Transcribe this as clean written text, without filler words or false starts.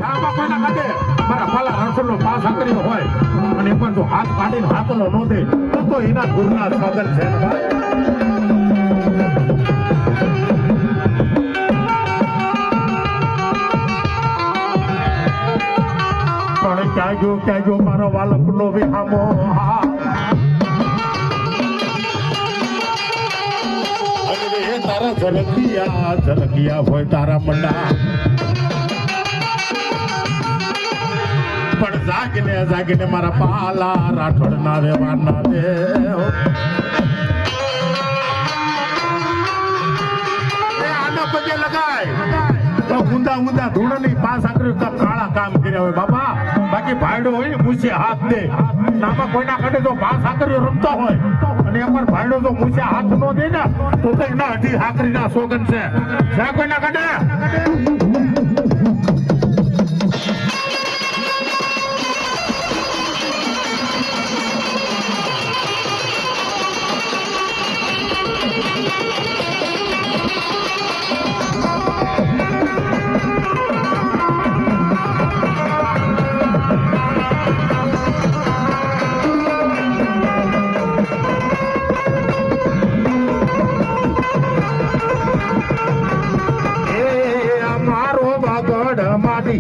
આમાં કોઈના કાઢે મારા પાલા રણછોડનો પાસ આકર્યો હોય અને પણ જો હાથ કાઢીને હાથલો ન દે તો એના ગુરુના સ્વાગત છે ને ભાઈ. પણ ક્યાં ગયો મારો વાલકનો વિહામો. તારા ઝલકિયા હોય તારા મંડા પણ જાગીને મારા પાલા રાઠોડ ના વેવાના દે. આના પગે લગાય ઊંધા ધૂળની પાસ આકર્યું કાળા કામ કર્યા હોય બાબા. બાકી ભાઈડો હોય ને મૂછે હાથ દે. આમાં કોઈના કાઢે તો પાસ આકર્યો રમતો હોય અને એકવાર ભાઈડો તો મૂછે હાથ નો દે ને તો ના અઢી હાકરી ના સોગન છે કોઈના કાઢે. મારો બાગડ મારી